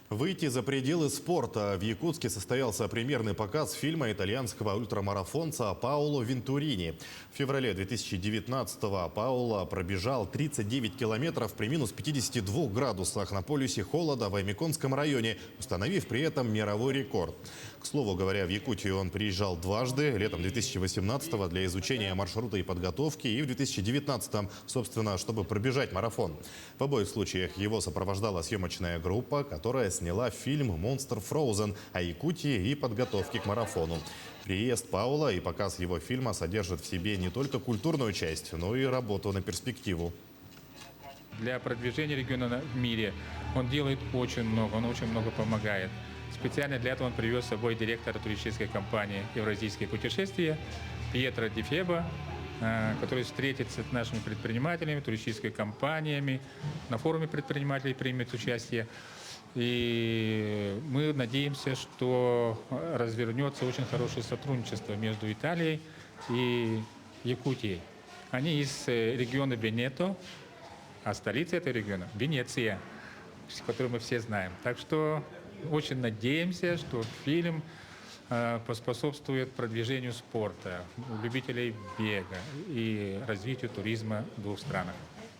Выйти за пределы спорта. В Якутске состоялся премьерный показ фильма итальянского ультрамарафонца Паоло Вентурини. В феврале 2019-го Паоло пробежал 39 километров при минус 52 градусах на полюсе холода в Аймяконском районе, установив при этом мировой рекорд. К слову говоря, в Якутию он приезжал дважды, летом 2018-го для изучения маршрута и подготовки, и в 2019-м, собственно, чтобы пробежать марафон. В обоих случаях его сопровождала съемочная группа, которая сняла фильм «Монстр Фроузен» о Якутии и подготовке к марафону. Приезд Паоло и показ его фильма содержат в себе не только культурную часть, но и работу на перспективу. Для продвижения региона в мире он делает очень много, он очень много помогает. Специально для этого он привез с собой директора туристической компании «Евразийские путешествия» Пьетро Ди Фебо, который встретится с нашими предпринимателями, туристическими компаниями, на форуме предпринимателей примет участие. И мы надеемся, что развернется очень хорошее сотрудничество между Италией и Якутией. Они из региона Венето, а столица этого региона – Венеция, которую мы все знаем. Так что очень надеемся, что фильм поспособствует продвижению спорта, любителей бега и развитию туризма в двух странах.